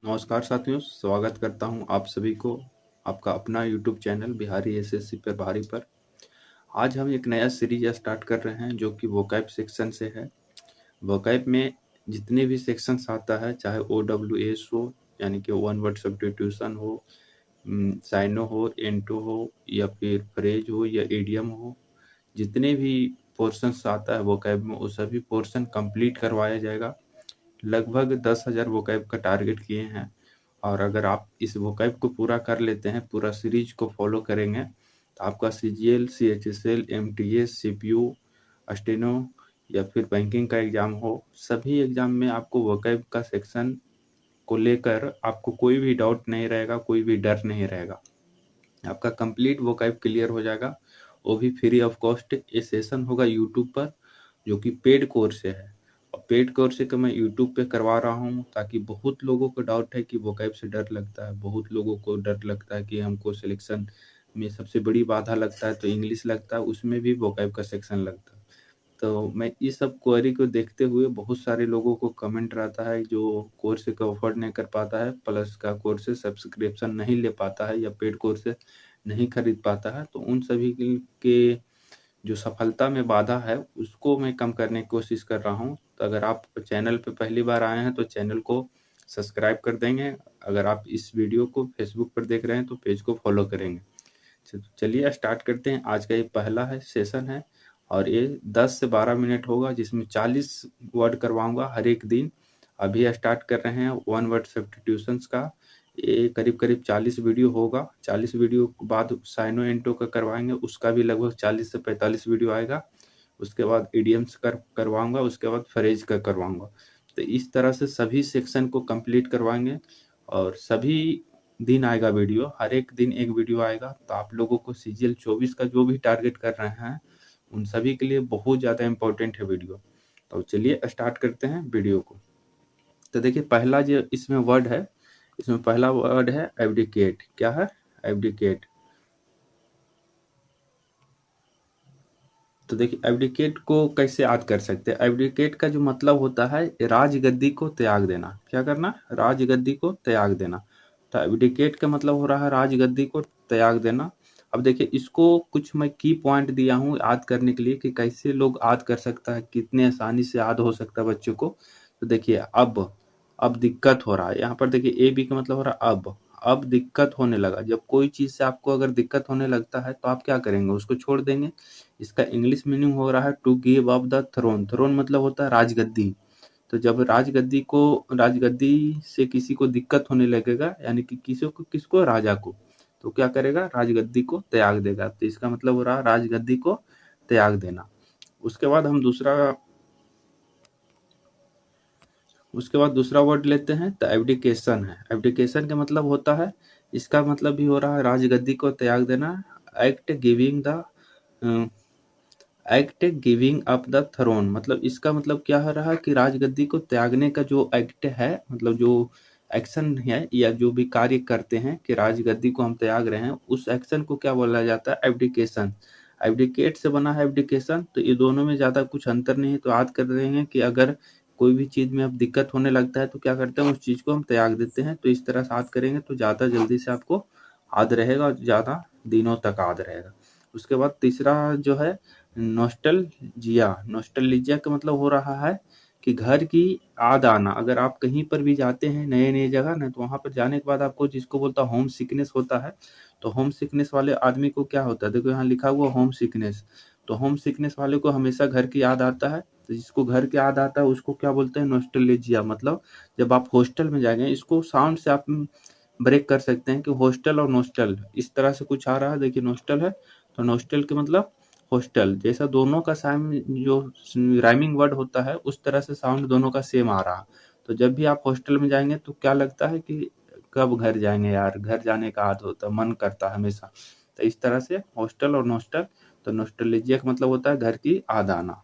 नमस्कार साथियों, स्वागत करता हूं आप सभी को आपका अपना यूट्यूब चैनल बिहारी एसएससी पर भारी पर। आज हम एक नया सीरीज स्टार्ट कर रहे हैं जो कि वोकैब सेक्शन से है। वोकैब में जितने भी सेक्शंस आता है, चाहे OWS हो यानी कि वन वर्ड सब्स्टिट्यूशन हो, साइनो हो, एंटो हो या फिर फ्रेज हो या इडियम हो, जितने भी पोर्शंस आता है वोकैब में वो सभी पोर्शन कंप्लीट करवाया जाएगा। लगभग 10,000 वोकैब का टारगेट किए हैं और अगर आप इस वोकैब को पूरा कर लेते हैं, पूरा सीरीज को फॉलो करेंगे तो आपका CGL, CHSL, MTS, CPU, steno या फिर बैंकिंग का एग्जाम हो, सभी एग्जाम में आपको वोकैब का सेक्शन को लेकर आपको कोई भी डाउट नहीं रहेगा, कोई भी डर नहीं रहेगा। आपका कंप्लीट वोकैब क्लियर हो जाएगा, वो भी फ्री ऑफ कॉस्ट। ये सेशन होगा यूट्यूब पर, जो कि पेड कोर्स है और पेड कोर्स को मैं यूट्यूब पे करवा रहा हूँ ताकि बहुत लोगों को डाउट है कि वोकैब से डर लगता है, बहुत लोगों को डर लगता है कि हमको सिलेक्शन में सबसे बड़ी बाधा लगता है तो इंग्लिश लगता है, उसमें भी वोकैब का सेक्शन लगता है। तो मैं इस सब क्वेरी को देखते हुए बहुत सारे लोगों को कमेंट रहता है जो कोर्स को अफोर्ड नहीं कर पाता है, प्लस का कोर्स सब्सक्रिप्शन नहीं ले पाता है या पेड कोर्स नहीं खरीद पाता है, तो उन सभी के जो सफलता में बाधा है उसको मैं कम करने की कोशिश कर रहा हूँ। तो अगर आप चैनल पे पहली बार आए हैं तो चैनल को सब्सक्राइब कर देंगे। अगर आप इस वीडियो को फेसबुक पर देख रहे हैं तो पेज को फॉलो करेंगे। चलिए स्टार्ट करते हैं। आज का ये पहला सेशन है और ये 10 से 12 मिनट होगा, जिसमें 40 वर्ड करवाऊंगा हर एक दिन। अभी स्टार्ट कर रहे हैं वन वर्ड सब्स्टिट्यूशंस का। ये करीब करीब 40 वीडियो होगा। 40 वीडियो के बाद साइनो एंटो का करवाएंगे, उसका भी लगभग 40 से 45 वीडियो आएगा। उसके बाद इडियम्स करवाऊंगा, उसके बाद फ्रेज का करवाऊंगा। तो इस तरह से सभी सेक्शन को कंप्लीट करवाएंगे और सभी दिन आएगा वीडियो, हर एक दिन एक वीडियो आएगा। तो आप लोगों को CGL 24 का जो भी टारगेट कर रहे हैं उन सभी के लिए बहुत ज़्यादा इम्पोर्टेंट है वीडियो। तो चलिए स्टार्ट करते हैं वीडियो को। तो देखिए पहला जो इसमें वर्ड है, इसमें पहला वर्ड है एब्डिकेट। क्या है? एब्डिकेट। तो देखिए एब्डिकेट को कैसे याद कर सकते हैं। एब्डिकेट का जो मतलब होता है राजगद्दी को त्याग देना। क्या करना? राजगद्दी को त्याग देना। तो एब्डिकेट का मतलब हो रहा है राजगद्दी को त्याग देना। अब देखिए इसको कुछ मैं की पॉइंट दिया हूँ याद करने के लिए कि कैसे लोग याद कर सकता है, कितने आसानी से याद हो सकता है बच्चों को। तो देखिए अब दिक्कत हो रहा है, यहाँ पर देखिए ए बी का मतलब हो रहा है अब दिक्कत होने लगा। जब कोई चीज से आपको अगर दिक्कत होने लगता है तो आप क्या करेंगे? उसको छोड़ देंगे। इसका इंग्लिश मीनिंग हो रहा है to give up the throne. Throne मतलब होता है राजगद्दी। तो जब राजगद्दी से किसी को दिक्कत होने लगेगा, यानी कि किसको? राजा को, तो क्या करेगा? राजगद्दी को त्याग देगा। तो इसका मतलब हो रहा है राजगद्दी को त्याग देना। उसके बाद हम दूसरा वर्ड लेते हैं तो एब्डिकेशन है। एब्डिकेशन का मतलब होता है, इसका मतलब भी हो रहा है राजगद्दी को त्याग देना। Act giving the act giving up the throne, मतलब इसका मतलब क्या हो रहा है कि राजगद्दी को त्यागने का जो एक्ट है, मतलब जो एक्शन है या जो भी कार्य करते हैं कि राजगद्दी को हम त्याग रहे हैं, उस एक्शन को क्या बोला जाता है? एब्डिकेशन। एब्डिकेट से बना है एब्डिकेशन। तो ये दोनों में ज्यादा कुछ अंतर नहीं है। तो याद कर रहे हैं कि अगर कोई भी चीज में अब दिक्कत होने लगता है तो क्या करते हैं? उस चीज को हम त्याग देते हैं। तो इस तरह से याद करेंगे तो ज्यादा जल्दी से आपको याद रहेगा और ज्यादा दिनों तक याद रहेगा। उसके बाद तीसरा जो है नॉस्टैल्जिया। नॉस्टैल्जिया का मतलब हो रहा है कि घर की याद आना। अगर आप कहीं पर भी जाते हैं नए जगह ना, तो वहां पर जाने के बाद आपको जिसको बोलता है होम सिकनेस होता है। तो होम सिकनेस वाले आदमी को क्या होता है? देखो यहाँ लिखा हुआ होम सिकनेस। तो होम सिकनेस वाले को हमेशा घर की याद आता है। तो जिसको घर की याद आता है उसको क्या बोलते हैं? नॉस्टैल्जिया। मतलब जब आप हॉस्टल में जाएंगे, इसको साउंड से आप ब्रेक कर सकते हैं कि हॉस्टल और नॉस्टल इस तरह से कुछ आ रहा है। देखिए नॉस्टल है तो नॉस्टल के मतलब हॉस्टल जैसा, दोनों का साउंड जो राइमिंग वर्ड होता है उस तरह से साउंड दोनों का सेम आ रहा। तो जब भी आप हॉस्टल में जाएंगे तो क्या लगता है कि कब घर जाएंगे यार, घर जाने का याद होता है, मन करता है हमेशा। तो इस तरह से हॉस्टल और नॉस्टल। तो नॉस्टैल्जिया का मतलब होता है घर की याद आना।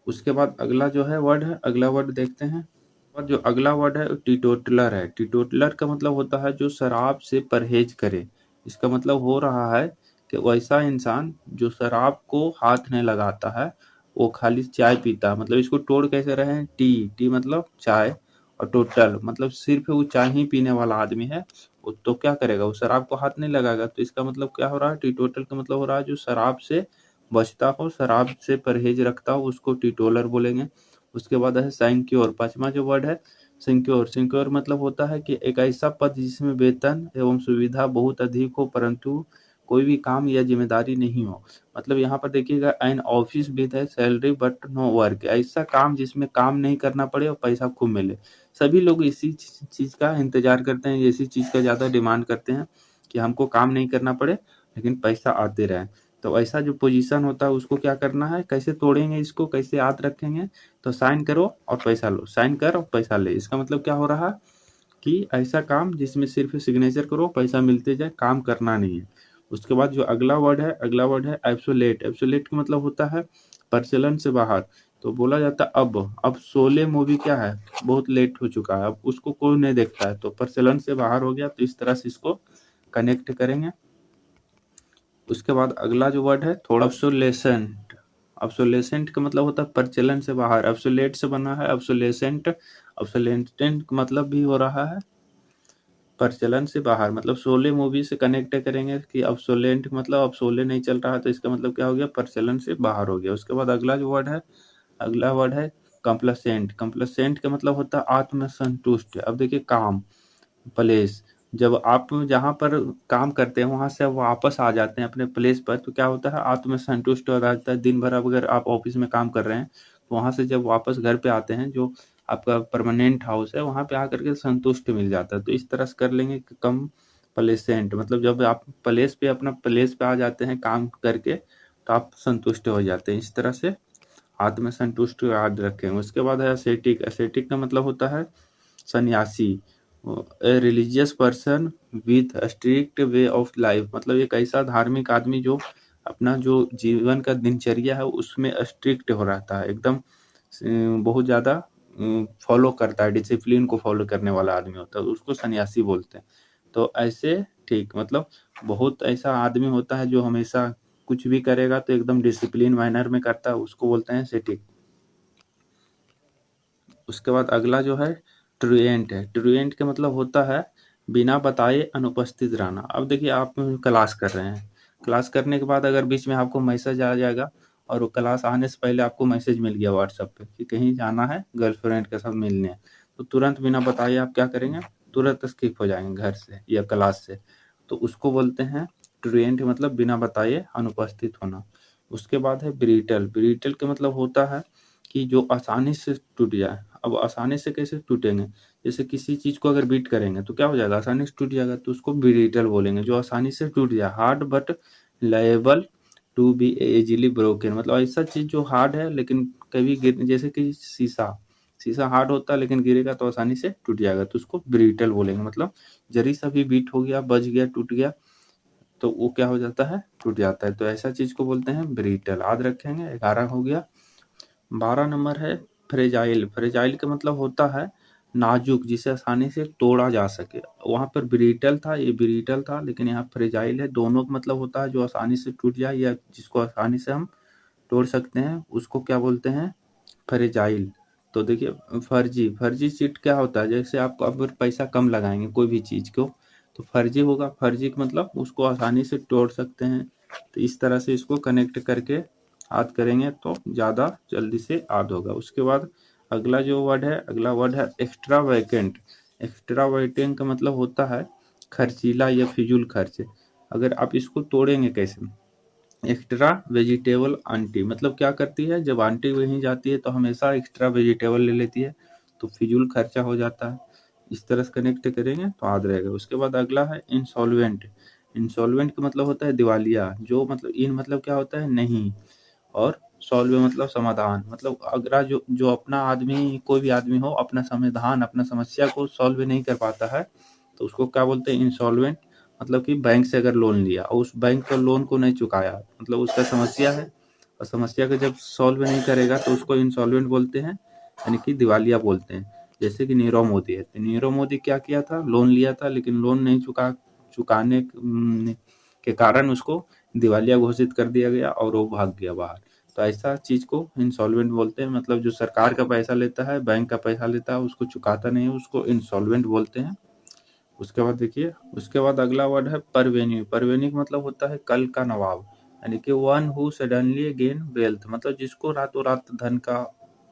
उसके बाद अगला जो है वर्ड है, अगला वर्ड देखते हैं। और जो अगला वर्ड है टीटोटलर है। टीटोटलर का मतलब होता है जो शराब से परहेज करे। इसका मतलब हो रहा है कि वैसा इंसान जो शराब को हाथ नहीं लगाता है वो खाली चाय पीता, मतलब इसको तोड़ कैसे रहे हैं, टी मतलब चाय, और टोटल मतलब सिर्फ वो चाय ही पीने वाला आदमी है, वो तो क्या करेगा, वो शराब को हाथ नहीं लगाएगा। तो इसका मतलब क्या हो रहा है, टी टोटल का मतलब हो रहा है जो शराब से बचता हो, शराब से परहेज रखता हो, उसको टीटोलर बोलेंगे। उसके बाद है सिक्योर, पांचवा जो वर्ड है सिक्योर। सिक्योर मतलब होता है कि एक ऐसा पद जिसमें वेतन एवं सुविधा बहुत अधिक हो परंतु कोई भी काम या जिम्मेदारी नहीं हो। मतलब यहाँ पर देखिएगा, एन ऑफिस विद है सैलरी बट नो वर्क, ऐसा काम जिसमें काम नहीं करना पड़े और पैसा खूब मिले। सभी लोग इसी चीज का इंतजार करते हैं, इसी चीज का ज्यादा डिमांड करते हैं कि हमको काम नहीं करना पड़े लेकिन पैसा आते रहे। तो ऐसा जो पोजीशन होता है उसको क्या करना है, कैसे तोड़ेंगे इसको, कैसे याद रखेंगे, तो साइन करो और पैसा लो, साइन कर और पैसा ले। इसका मतलब क्या हो रहा है कि ऐसा काम जिसमें सिर्फ सिग्नेचर करो पैसा मिलते जाए, काम करना नहीं है। उसके बाद जो अगला वर्ड है, अगला वर्ड है एब्सोलेट। एब्सोलेट का मतलब होता है प्रचलन से बाहर। तो बोला जाता है अब शोले मूवी क्या है, बहुत लेट हो चुका है, अब उसको कोई नहीं देखता है, तो प्रचलन से बाहर हो गया। तो इस तरह से इसको कनेक्ट करेंगे। उसके बाद अगला जो वर्ड है थोड़ा ऑब्सोलेसेंट। ऑब्सोलेसेंट का मतलब होता है प्रचलन से बाहर, ऑब्सोलेट से बना है ऑब्सोलेसेंट। ऑब्सोलेसेंट का मतलब भी हो रहा है प्रचलन से बाहर, मतलब शोले मूवी से कनेक्ट करेंगे कि ऑब्सोलेंट मतलब अब शोले नहीं चल रहा है, तो इसका मतलब क्या हो गया, प्रचलन से बाहर हो गया। उसके बाद अगला जो वर्ड है, अगला वर्ड है कंप्लेसेंट। कंप्लेसेंट का मतलब होता है आत्मसंतुष्ट। अब देखिए काम, प्लेस, जब आप जहाँ पर काम करते हैं वहां से वापस आ जाते हैं अपने प्लेस पर, तो क्या होता है, आत्मसंतुष्ट हो जाता है। दिन भर अगर आप ऑफिस में काम कर रहे हैं तो वहां से जब वापस घर पे आते हैं, जो आपका परमानेंट हाउस है, वहां पे आकर के संतुष्ट मिल जाता है। तो इस तरह से कर लेंगे कि कम प्लेसेंट, मतलब जब आप प्लेस पे अपना प्लेस पे आ जाते हैं काम करके तो आप संतुष्ट हो जाते हैं। इस तरह से आत्मसंतुष्ट याद रखेंगे। उसके बाद है एसेटिक। एसेटिक का मतलब होता है सन्यासी, a religious person with strict way of life, मतलब एक ऐसा धार्मिक आदमी जो अपना जो जीवन का दिनचर्या है उसमें स्ट्रिक्ट हो रहता है, एकदम बहुत ज़्यादा फॉलो करता है, डिसिप्लिन को फॉलो करने वाला आदमी होता है, उसको सन्यासी बोलते हैं। तो ऐसे ठीक, मतलब बहुत ऐसा आदमी होता है जो हमेशा कुछ भी करेगा तो एकदम डिसिप्लिन मैनर में करता है, उसको बोलते हैं एसेटिक। उसके बाद अगला जो है ट्रुएंट है। ट्रुएंट का मतलब होता है बिना बताए अनुपस्थित रहना। अब देखिए आप क्लास कर रहे हैं, क्लास करने के बाद अगर बीच में आपको मैसेज आ जाएगा और वो क्लास आने से पहले आपको मैसेज मिल गया व्हाट्सएप पे कि कहीं जाना है गर्लफ्रेंड के साथ मिलने, तो तुरंत बिना बताए आप क्या करेंगे, तुरंत स्किप हो जाएंगे घर से या क्लास से। तो उसको बोलते हैं ट्रुएंट, मतलब बिना बताए अनुपस्थित होना। उसके बाद है ब्रीटल। ब्रीटल का मतलब होता है कि जो आसानी से टूट जाए। अब आसानी से कैसे टूटेंगे, जैसे किसी चीज को अगर बीट करेंगे तो क्या हो जाएगा, आसानी से टूट जाएगा, तो उसको ब्रिटल बोलेंगे, जो आसानी से टूट जाए। Hard but liable to be easily broken, मतलब ऐसा चीज जो हार्ड है लेकिन कभी गिर, जैसे कि शीशा, शीशा हार्ड होता है लेकिन गिरेगा तो आसानी से टूट जाएगा, तो उसको ब्रिटल बोलेंगे। मतलब जरी सा भी बीट हो गया, बज गया, टूट गया, तो वो क्या हो जाता है, टूट जाता है। तो ऐसा चीज को बोलते हैं ब्रिटल, याद रखेंगे। 11 हो गया। 12 नंबर है फ्रेजाइल। फ्रेजाइल का मतलब होता है नाजुक, जिसे आसानी से तोड़ा जा सके। वहां पर ब्रिटल था, ये ब्रिटल था, लेकिन यहाँ फ्रेजाइल है। दोनों का मतलब होता है जो आसानी से टूट जाए या जिसको आसानी से हम तोड़ सकते हैं, उसको क्या बोलते हैं, फ्रेजाइल। तो देखिए फर्जी, फर्जी चीट क्या होता है, जैसे आप अगर पैसा कम लगाएंगे कोई भी चीज को तो फर्जी होगा। फर्जी का मतलब उसको आसानी से तोड़ सकते हैं। तो इस तरह से इसको कनेक्ट करके याद करेंगे तो ज़्यादा जल्दी से याद होगा। उसके बाद अगला जो वर्ड है, अगला वर्ड है एक्स्ट्रा वैकेंट। एक्स्ट्रा वैकेंट का मतलब होता है खर्चीला या फिजूल खर्च। अगर आप इसको तोड़ेंगे कैसे, एक्स्ट्रा वेजिटेबल आंटी, मतलब क्या करती है, जब आंटी वहीं जाती है तो हमेशा एक्स्ट्रा वेजिटेबल ले लेती है, तो फिजूल खर्चा हो जाता है। इस तरह से कनेक्ट करेंगे तो याद रहेगा। उसके बाद अगला है इंसॉल्वेंट। इंसॉल्वेंट का मतलब होता है दिवालिया, जो मतलब इन मतलब क्या होता है नहीं, और सॉल्व मतलब समाधान, मतलब अगर जो जो अपना आदमी, कोई भी आदमी हो, अपना समाधान, अपना समस्या को सॉल्व नहीं कर पाता है तो उसको क्या बोलते हैं, इंसॉल्वेंट। मतलब कि बैंक से अगर लोन लिया और उस बैंक का लोन को नहीं चुकाया, मतलब उसका समस्या है और समस्या को जब सॉल्व नहीं करेगा तो उसको इंसॉल्वेंट बोलते हैं, यानी कि दिवालिया बोलते हैं। जैसे कि नीरव मोदी है, तो नीरव मोदी क्या किया था, लोन लिया था लेकिन लोन नहीं चुकाने के कारण उसको दिवालिया घोषित कर दिया गया और वो भाग गया बाहर। तो ऐसा चीज को इंसॉल्वेंट बोलते हैं। मतलब जो सरकार का पैसा लेता है, बैंक का पैसा लेता है, उसको चुकाता नहीं है, उसको इंसॉल्वेंट बोलते हैं। उसके बाद देखिए, उसके बाद अगला वर्ड है परवेन्यू। परवेन्यू का मतलब होता है कल का नवाब, यानी कि one who suddenly gain wealth, मतलब जिसको रातों रात धन का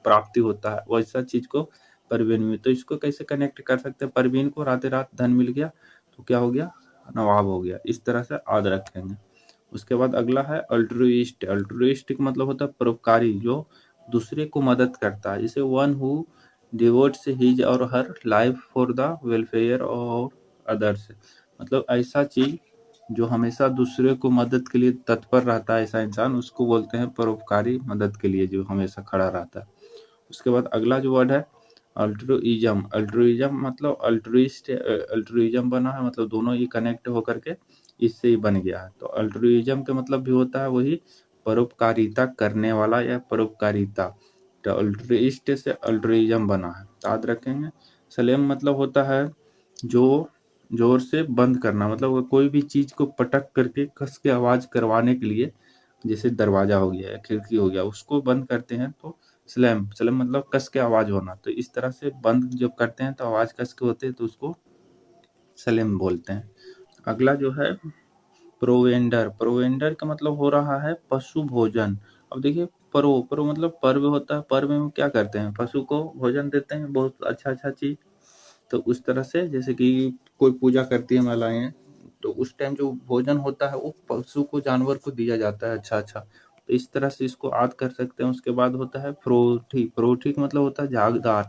प्राप्ति होता है, वैसा चीज को परवेन्यू। तो इसको कैसे कनेक्ट कर सकते हैं, परवीन को रातों रात धन मिल गया तो क्या हो गया, नवाब हो गया। इस तरह से याद रखेंगे। उसके बाद अगला है अल्ट्रुइस्ट। अल्ट्रुइस्ट का मतलब होता है परोपकारी, जो दूसरे को मदद करता है, जैसे वन हु डिवोट्स हिज और हर life for the welfare of others, मतलब ऐसा चीज जो हमेशा दूसरे को मदद के लिए तत्पर रहता है, ऐसा इंसान, उसको बोलते हैं परोपकारी, मदद के लिए जो हमेशा खड़ा रहता है। उसके बाद अगला जो वर्ड है अल्ट्रुइज्म। अल्ट्रुइज्म मतलब अल्ट्रुइस्ट, अल्ट्रुइज्म बना है, मतलब दोनों ही कनेक्ट होकर के इससे ही बन गया है। तो अल्ट्रुइज्म का मतलब भी होता है वही परोपकारिता करने वाला या परोपकारिता। तो अल्ट्रुइस्ट से अल्ट्रुइज्म बना है, याद रखेंगे। सलेम मतलब होता है जो जोर से बंद करना, मतलब कोई भी चीज को पटक करके कस के आवाज करवाने के लिए, जैसे दरवाजा हो गया या खिड़की हो गया, उसको बंद करते हैं तो स्लैम। स्लैम मतलब कस के आवाज होना। तो इस तरह से बंद जब करते हैं तो आवाज कस के होते हैं, तो उसको स्लैम बोलते हैं। अगला जो है प्रोवेंडर। प्रोवेंडर का मतलब हो रहा है पशु भोजन। अब देखिए, परो मतलब पर्व होता है, पर्व में क्या करते हैं, पशु को भोजन देते हैं, बहुत अच्छा अच्छा चीज। तो उस तरह से जैसे कि कोई पूजा करती है महिलाएं, तो उस टाइम जो भोजन होता है वो पशु को, जानवर को दिया जाता है, अच्छा अच्छा। तो इस तरह से इसको याद कर सकते हैं। उसके बाद होता है प्रोठी। प्रोठी का मतलब होता है झागदार।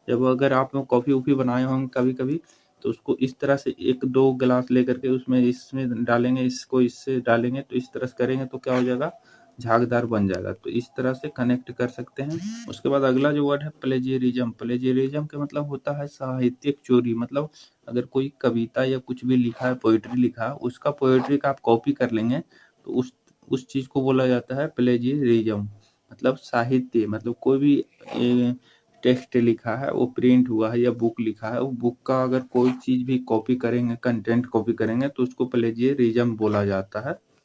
जब अगर आप लोग कॉफी वॉफी बनाए होंगे कभी कभी, तो उसको इस तरह से एक दो गिलास लेकर के उसमें इसमें डालेंगे, इसको इससे डालेंगे, तो इस तरह से करेंगे तो क्या हो जाएगा, झागदार बन जाएगा। तो इस तरह से कनेक्ट कर सकते हैं। उसके बाद अगला जो वर्ड है प्लेजियरिज्म। प्लेजियरिज्म का मतलब होता है साहित्यिक चोरी। मतलब अगर कोई कविता या कुछ भी लिखा है, पोएट्री लिखा है, उसका पोएट्री का आप कॉपी कर लेंगे तो उस चीज को बोला जाता है प्लेजियरिज्म। मतलब साहित्य, मतलब कोई भी टेक्स्ट लिखा है, वो प्रिंट हुआ है या बुक लिखा है, वो बुक का अगर कोई चीज भी कॉपी करेंगे, कंटेंट कॉपी करेंगे, तो उसको प्लेजियरिज्म बोला जाता है।